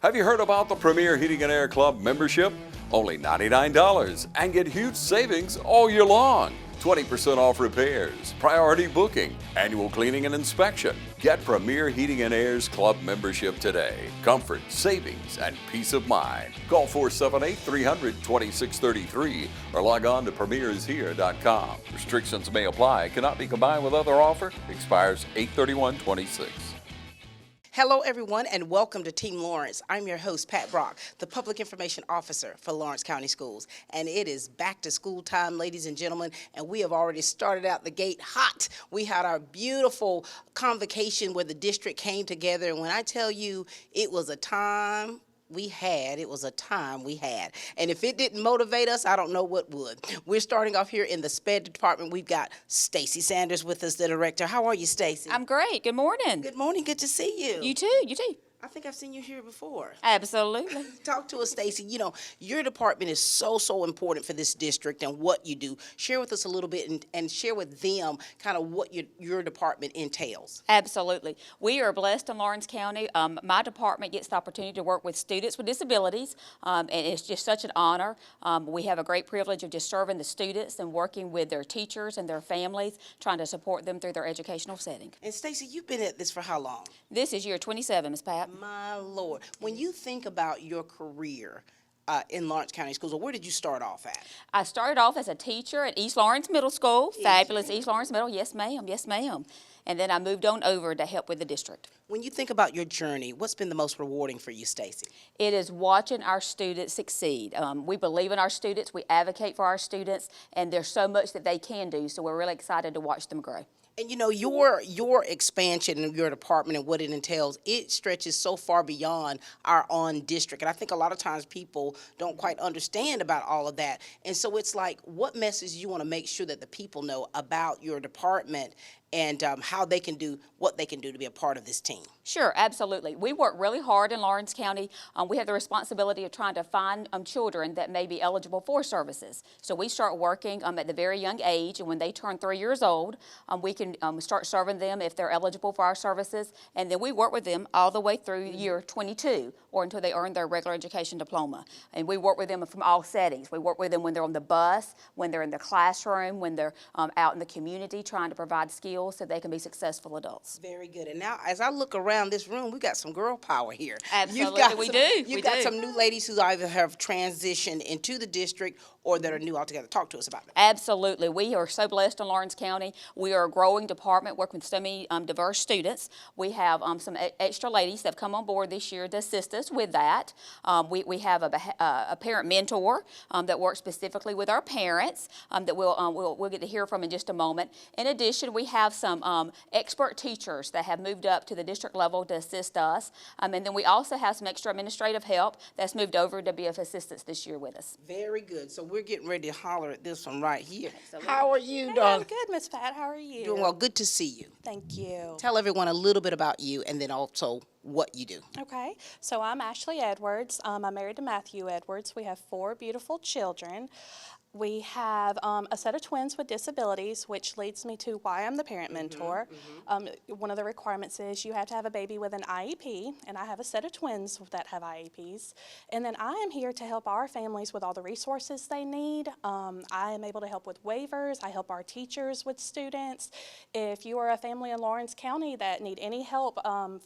Have you heard about the Premier Heating and Air Club membership? Only $99 and get huge savings all year long. 20% off repairs, priority booking, annual cleaning and inspection. Get Premier Heating and Air's club membership today. Comfort, savings, and peace of mind. Call 478-300-2633 or log on to premiershere.com. Restrictions may apply. Cannot be combined with other offer. Expires 8/31/26. Hello, everyone, and welcome to Team Lawrence. I'm your host, Pat Brock, the Public Information Officer for Lawrence County Schools. And it is back to school time, ladies and gentlemen, and we have already started out the gate hot. We had our beautiful convocation where the district came together, and when I tell you it was a time we had. And if it didn't motivate us, I don't know what would. We're starting off here in the SPED department. We've got Stacy Sanders with us, the director. How are you, Stacy? I'm great. Good morning. Good morning. Good to see you. You too. You too. I think I've seen you here before. Absolutely. Talk to us, Stacy. You know, your department is so important for this district and what you do. Share with us a little bit and share with them kind of what your department entails. Absolutely. We are blessed in Lawrence County. My department gets the opportunity to work with students with disabilities, and it's just such an honor. We have a great privilege of just serving the students and working with their teachers and their families, trying to support them through their educational setting. And Stacy, you've been at this for how long? This is year 27, Ms. Pat. My Lord. When you think about your career in Lawrence County Schools, where did you start off at? I started off as a teacher at East Lawrence Middle School. Fabulous East Lawrence Middle. Yes, ma'am. Yes, ma'am. And then I moved on over to help with the district. When you think about your journey, what's been the most rewarding for you, Stacy? It is watching our students succeed. We believe in our students. We advocate for our students, and there's so much that they can do, so we're really excited to watch them grow. And you know, your expansion in your department and what it entails, it stretches so far beyond our own district. And I think a lot of times people don't quite understand about all of that. And so it's like, what message you want to make sure that the people know about your department and how they can do what they can do to be a part of this team? Sure, absolutely. We work really hard in Lawrence County. We have the responsibility of trying to find children that may be eligible for services. So we start working at the very young age, and when they turn 3 years old, we can start serving them if they're eligible for our services, and then we work with them all the way through year 22 or until they earn their regular education diploma. And we work with them from all settings. We work with them when they're on the bus, when they're in the classroom, when they're out in the community trying to provide skills so they can be successful adults. Very good. And now, as I look around this room, we got some girl power here. Absolutely, we do. You've got some new ladies who either have transitioned into the district or that are new altogether. Talk to us about that. Absolutely. We are so blessed in Lawrence County. We are a growing department working with so many diverse students. We have some extra ladies that have come on board this year to assist us with that. We have a parent mentor that works specifically with our parents that we'll get to hear from in just a moment. In addition, we have some expert teachers that have moved up to the district level to assist us. And then we also have some extra administrative help that's moved over to be of assistance this year with us. Very good. So we're getting ready to holler at this one right here. Absolutely. How are you, Hey, darling? I'm good, Miss Pat. How are you? Doing well. Good to see you. Thank you. Tell everyone a little bit about you and then also what you do. Okay, so I'm Ashley Edwards. I'm married to Matthew Edwards. We have 4 beautiful children. We have a set of twins with disabilities, which leads me to why I'm the parent mentor. One of the requirements is you have to have a baby with an IEP, and I have a set of twins that have IEPs. And then I am here to help our families with all the resources they need. I am able to help with waivers. I help our teachers with students. If you are a family in Lawrence County that need any help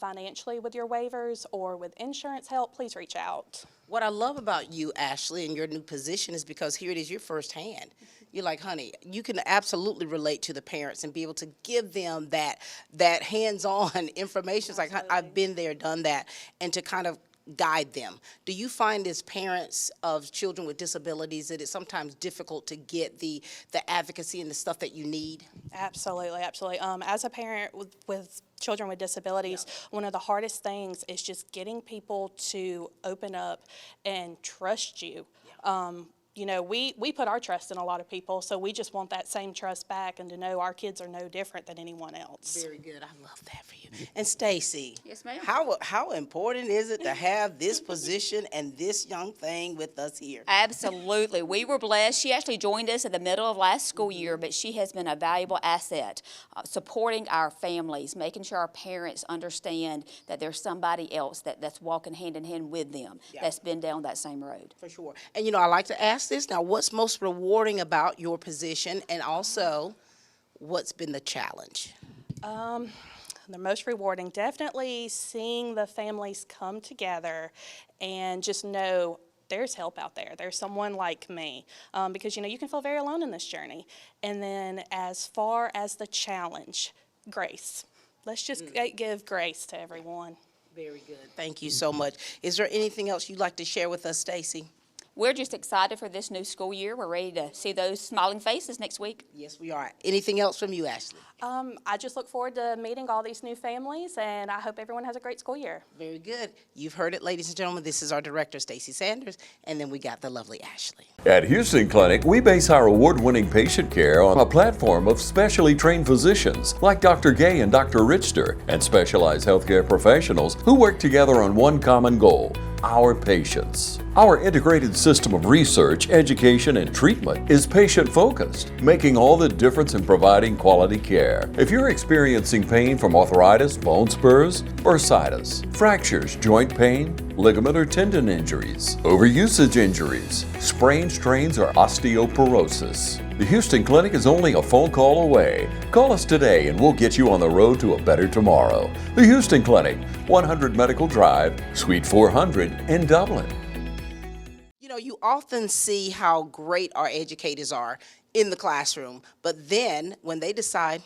financially with your waivers or with insurance help, please reach out. What I love about you, Ashley, and your new position is because here it is, you're firsthand. You're like, honey, you can absolutely relate to the parents and be able to give them that hands-on information. It's like, I've been there, done that, and to kind of guide them. Do you find as parents of children with disabilities that it's sometimes difficult to get the advocacy and the stuff that you need? Absolutely, absolutely. As a parent with children with disabilities, one of the hardest things is just getting people to open up and trust you. you know, we put our trust in a lot of people, so we just want that same trust back and to know our kids are no different than anyone else. Very good. I love that for you. And Stacy. Yes, ma'am. How important is it to have this position and this young thing with us here? Absolutely. We were blessed. She actually joined us at the middle of last school year, but she has been a valuable asset, supporting our families, making sure our parents understand that there's somebody else that's walking hand in hand with them, that's been down that same road. For sure. And you know, I like to ask this now, what's most rewarding about your position, and also what's been the challenge? The most rewarding, definitely seeing the families come together and just know there's help out there. There's someone like me, because, you know, you can feel very alone in this journey. And then as far as the challenge, grace. Let's just give grace to everyone. Very good. Thank you so much. Is there anything else you'd like to share with us, Stacy? We're just excited for this new school year. We're ready to see those smiling faces next week. Yes, we are. Anything else from you, Ashley? I just look forward to meeting all these new families, and I hope everyone has a great school year. Very good. You've heard it, ladies and gentlemen. This is our director, Stacy Sanders, and then we got the lovely Ashley. At Hughston Clinic, we base our award-winning patient care on a platform of specially trained physicians like Dr. Gay and Dr. Richter, and specialized healthcare professionals who work together on one common goal: our patients. Our integrated system of research, education, and treatment is patient-focused, making all the difference in providing quality care. If you're experiencing pain from arthritis, bone spurs, bursitis, fractures, joint pain, ligament or tendon injuries, overusage injuries, sprained strains, or osteoporosis, the Hughston Clinic is only a phone call away. Call us today and we'll get you on the road to a better tomorrow. The Hughston Clinic, 100 Medical Drive, Suite 400 in Dublin. You know, you often see how great our educators are in the classroom, but then when they decide,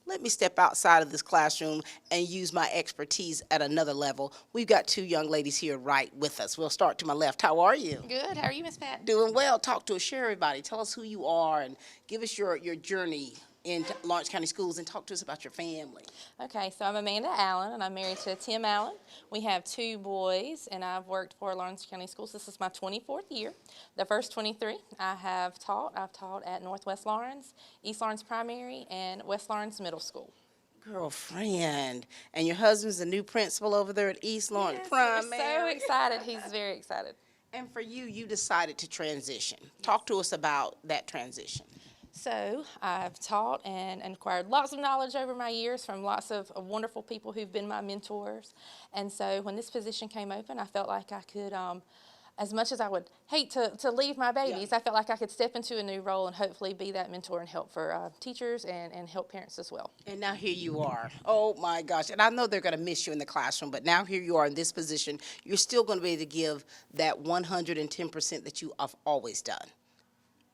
let me step outside of this classroom and use my expertise at another level, we've got two young ladies here right with us. We'll start to my left. How are you? Good. How are you, Miss Pat? Doing well. Talk to us, share everybody. Tell us who you are and give us your journey in Lawrence County Schools, and talk to us about your family. Okay, so I'm Amanda Allen, and I'm married to Tim Allen. We have 2 boys, and I've worked for Lawrence County Schools. This is my 24th year. The first 23 I've taught at Northwest Lawrence, East Lawrence Primary, and West Lawrence Middle School. Girlfriend. And your husband's the new principal over there at East Lawrence Yes, Primary. we're so excited. He's very excited. And for you, you decided to transition. Talk to us about that transition. So I've taught and acquired lots of knowledge over my years from lots of wonderful people who've been my mentors. And so when this position came open, I felt like I could, as much as I would hate to leave my babies, I felt like I could step into a new role and hopefully be that mentor and help for teachers and help parents as well. And now here you are. Oh my gosh. And I know they're going to miss you in the classroom, but now here you are in this position. You're still going to be able to give that 110% that you have always done.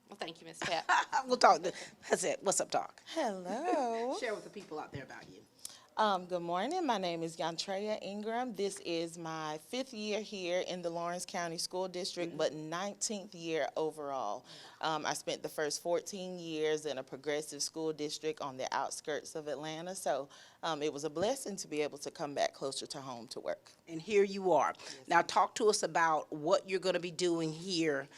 Well, thank you, Miss Pat. We'll talk. That's it. What's up, Doc? Hello. Share with the people out there about you. Good morning. My name is Yantrea Ingram. This is my 5th year here in the Lawrence County School District, but 19th year overall. I spent the first 14 years in a progressive school district on the outskirts of Atlanta, so it was a blessing to be able to come back closer to home to work. And here you are. Now talk to us about what you're going to be doing here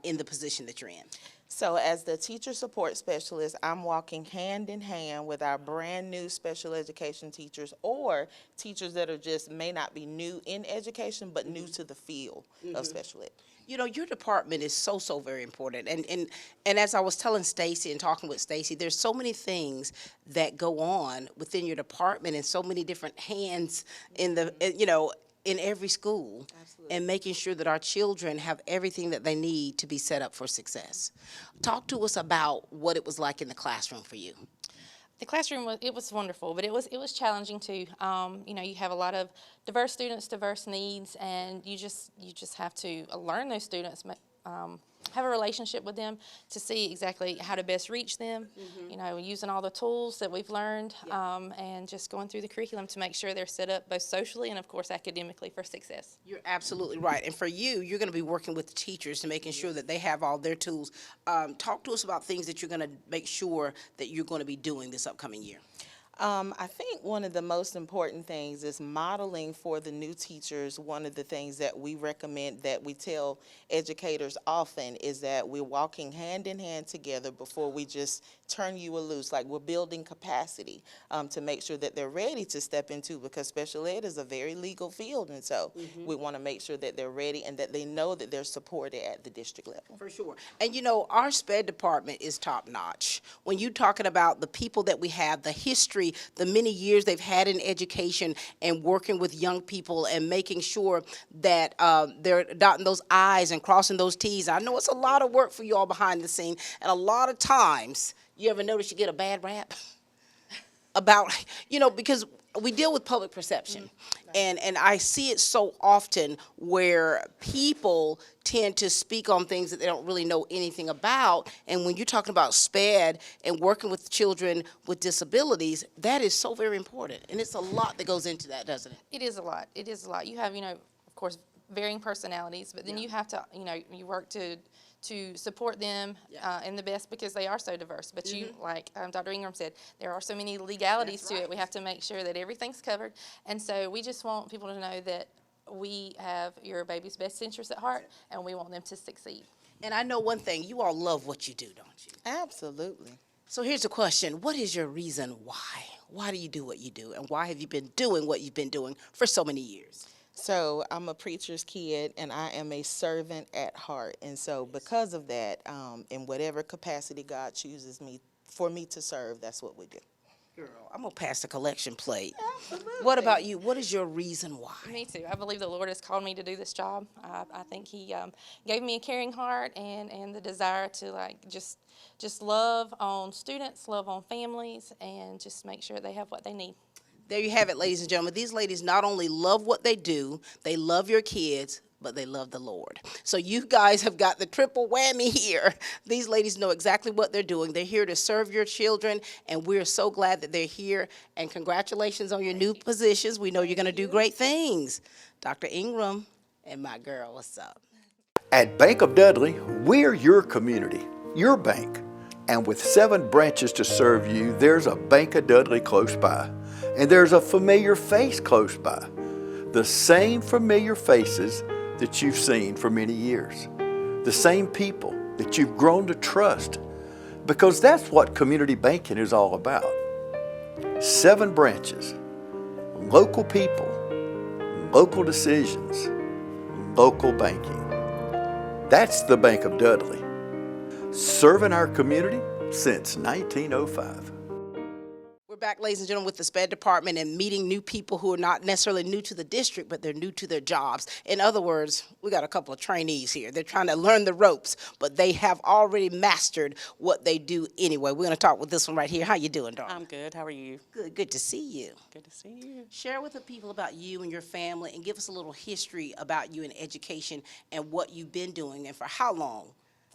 in the position that you're in. So as the teacher support specialist, I'm walking hand in hand with our brand new special education teachers, or teachers that are just may not be new in education, but new to the field of special ed. You know, your department is so very important. And as I was telling Stacy and talking with Stacy, there's so many things that go on within your department and so many different hands in the, in every school. Absolutely. And making sure that our children have everything that they need to be set up for success. Talk to us about what it was like in the classroom for you. The classroom was wonderful, but it was challenging too. You have a lot of diverse students, diverse needs, and you just have to learn those students, have a relationship with them to see exactly how to best reach them. Using all the tools that we've learned, and just going through the curriculum to make sure they're set up both socially and of course academically for success. You're absolutely right. And for you, you're going to be working with the teachers to making sure that they have all their tools. Talk to us about things that you're going to make sure that you're going to be doing this upcoming year. I think one of the most important things is modeling for the new teachers. One of the things that we recommend, that we tell educators often, is that we're walking hand in hand together before we just turn you loose. Like, we're building capacity to make sure that they're ready to step into, because special ed is a very legal field, and so we want to make sure that they're ready and that they know that they're supported at the district level. For sure. And you know, our SPED department is top notch. When you're talking about the people that we have, the history, the many years they've had in education and working with young people and making sure that they're dotting those I's and crossing those T's. I know it's a lot of work for you all behind the scene, and a lot of times, you ever notice you get a bad rap about, you know, because we deal with public perception, and I see it so often where people tend to speak on things that they don't really know anything about. And when you're talking about SPED and working with children with disabilities, that is so very important, and it's a lot that goes into that, doesn't it? It is a lot. It is a lot. You have, you know, of course, varying personalities, but then you have to, you know, you work to support them in the best, because they are so diverse. But you, like Dr. Ingram said, there are so many legalities to it. We have to make sure that everything's covered. And so we just want people to know that we have your baby's best interests at heart, and we want them to succeed. And I know one thing, you all love what you do, don't you? Absolutely. So here's a question. What is your reason why? Why do you do what you do, and why have you been doing what you've been doing for so many years? So I'm a preacher's kid, and I am a servant at heart. And so because of that, in whatever capacity God chooses for me to serve, that's what we do. Girl, I'm going to pass the collection plate. Absolutely. What about you? What is your reason why? Me too. I believe the Lord has called me to do this job. I think He gave me a caring heart and the desire to, like, just love on students, love on families, and just make sure they have what they need. There you have it, ladies and gentlemen. These ladies not only love what they do, they love your kids, but they love the Lord. So you guys have got the triple whammy here. These ladies know exactly what they're doing. They're here to serve your children, and we're so glad that they're here. And congratulations on your new positions. We know you're going to do great things. Dr. Ingram and my girl, what's up? At Bank of Dudley, we're your community, your bank. And with 7 branches to serve you, there's a Bank of Dudley close by. And there's a familiar face close by. The same familiar faces that you've seen for many years. The same people that you've grown to trust. Because that's what community banking is all about. 7 branches, local people, local decisions, local banking. That's the Bank of Dudley, serving our community since 1905. We're back, ladies and gentlemen, with the SPED department and meeting new people who are not necessarily new to the district, but they're new to their jobs. In other words, we got a couple of trainees here. They're trying to learn the ropes, but they have already mastered what they do anyway. We're going to talk with this one right here. How you doing, darling? I'm good. How are you? Good. Good to see you. Good to see you. Share with the people about you and your family, and give us a little history about you in education and what you've been doing and for how long.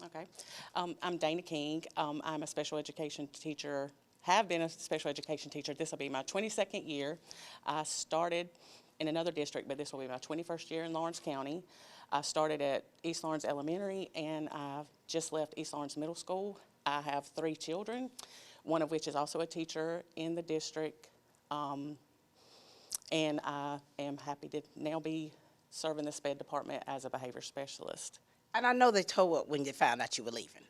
Okay. I'm Dana King. I'm a special education teacher. Have been a special education teacher. This will be my 22nd year. I started in another district, but this will be my 21st year in Lawrence County. I started at East Lawrence Elementary, and I've just left East Lawrence Middle School. I have 3 children, one of which is also a teacher in the district, and I am happy to now be serving the SPED department as a behavior specialist. And I know they told up when you found out you were leaving.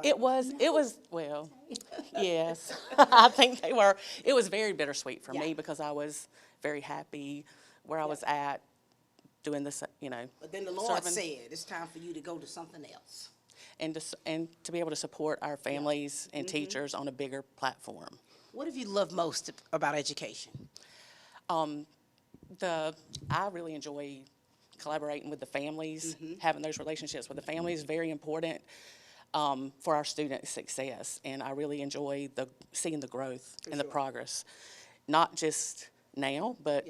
It was, well, yes, I think they were. It was very bittersweet for me because I was very happy where I was at doing this, you know. But then the Lord serving, said, it's time for you to go to something else. and to be able to support our families and teachers on a bigger platform. What have you loved most about education? I really enjoy collaborating with the families, having those relationships with the families is very important. For our students' success, and I really enjoy seeing the growth and the progress, not just now, but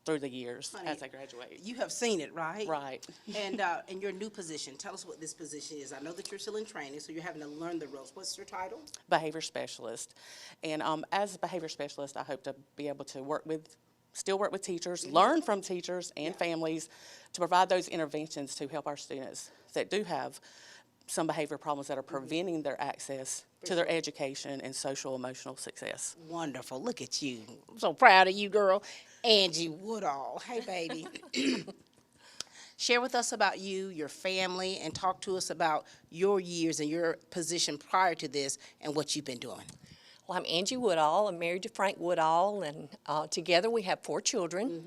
through the years. Honey, as they graduate. You have seen it, right? Right. And in your new position, tell us what this position is. I know that you're still in training, so you're having to learn the ropes. What's your title? Behavior specialist, and as a behavior specialist, I hope to be able to still work with teachers, learn from teachers and families to provide those interventions to help our students that do have some behavior problems that are preventing their access to their education and social emotional success. Wonderful. Look at you. I'm so proud of you, girl. Angie Woodall. Hey, baby. Share with us about you, your family, and talk to us about your years and your position prior to this and what you've been doing. Well, I'm Angie Woodall. I'm married to Frank Woodall, and together we have 4 children.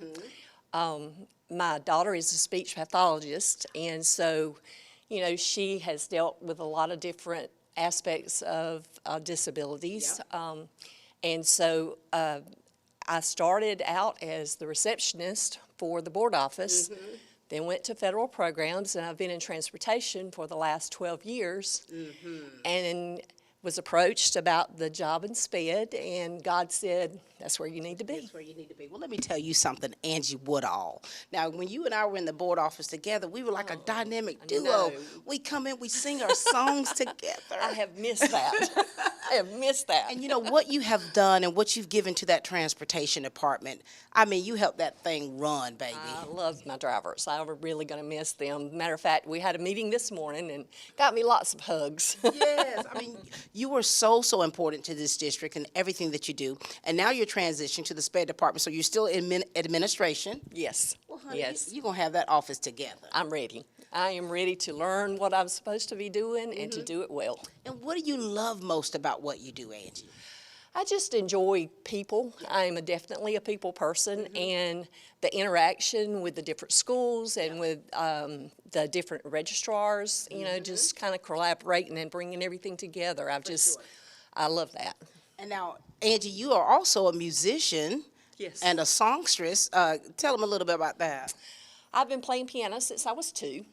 My daughter is a speech pathologist, and so, you know, she has dealt with a lot of different aspects of disabilities. And so I started out as the receptionist for the board office, then went to federal programs, and I've been in transportation for the last 12 years. And was approached about the job in SPED, and God said, that's where you need to be. That's where you need to be. Well, let me tell you something, Angie Woodall. Now, when you and I were in the board office together, we were like a dynamic duo. know. We come in, we sing our songs together. I have missed that. I have missed that. And you know, what you have done and what you've given to that transportation department, I mean, you helped that thing run, baby. I love my drivers. I'm really going to miss them. Matter of fact, we had a meeting this morning and got me lots of hugs. Yes, I mean, you were so important to this district and everything that you do. And now you're transitioning to the SPED department, so you're still in administration. Yes. Well, honey, Yes. you're going to have that office together. I'm ready. I am ready to learn what I'm supposed to be doing and to do it well. And what do you love most about what you do, Angie? I just enjoy people. I'm definitely a people person, and the interaction with the different schools and with the different registrars, you know, just kind of collaborating and bringing everything together. I love that. And now, Angie, you are also a musician. Yes. And a songstress. Tell them a little bit about that. I've been playing piano since I was 2.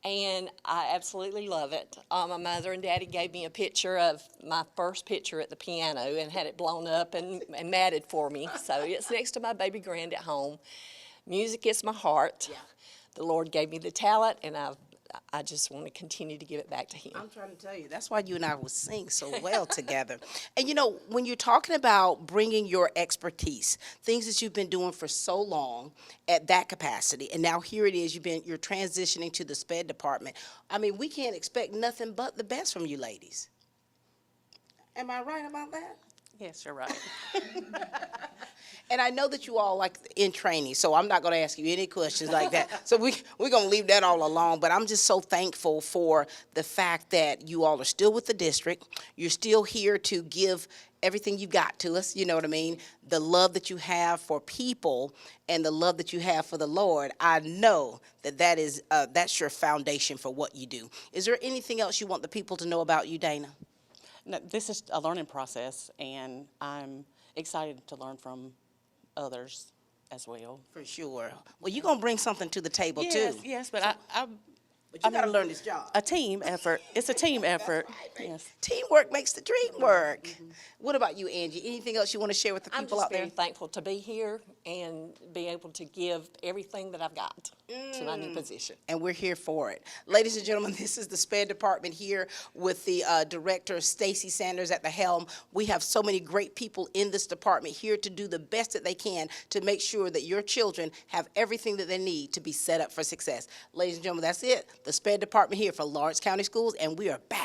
And I absolutely love it. My mother and daddy gave me a picture of my first picture at the piano and had it blown up and matted for me. So it's next to my baby grand at home. Music is my heart. Yeah. The Lord gave me the talent, and I just want to continue to give it back to Him. I'm trying to tell you, that's why you and I will sing so well together. And you know, when you're talking about bringing your expertise, things that you've been doing for so long at that capacity, and now here it is, you're transitioning to the SPED department. I mean, we can't expect nothing but the best from you ladies. Am I right about that? Yes, you're right. And I know that you all like in training, so I'm not going to ask you any questions like that. So we're going to leave that all alone. But I'm just so thankful for the fact that you all are still with the district. You're still here to give everything you got to us, you know what I mean? The love that you have for people and the love that you have for the Lord, I know that that's your foundation for what you do. Is there anything else you want the people to know about you, Dana? No, this is a learning process, and I'm excited to learn from others as well. For sure. Well, you're going to bring something to the table, too. Yes, but But you got to learn this job. a team effort. It's a team effort. Right. Yes. Teamwork makes the dream work. What about you, Angie? Anything else you want to share with the I'm people just out there? very thankful to be here and be able to give everything that I've got to my new position. And we're here for it. Ladies and gentlemen, this is the SPED department here with the director, Stacy Sanders, at the helm. We have so many great people in this department here to do the best that they can to make sure that your children have everything that they need to be set up for success. Ladies and gentlemen, that's it. The SPED department here for Lawrence County Schools, and we are back.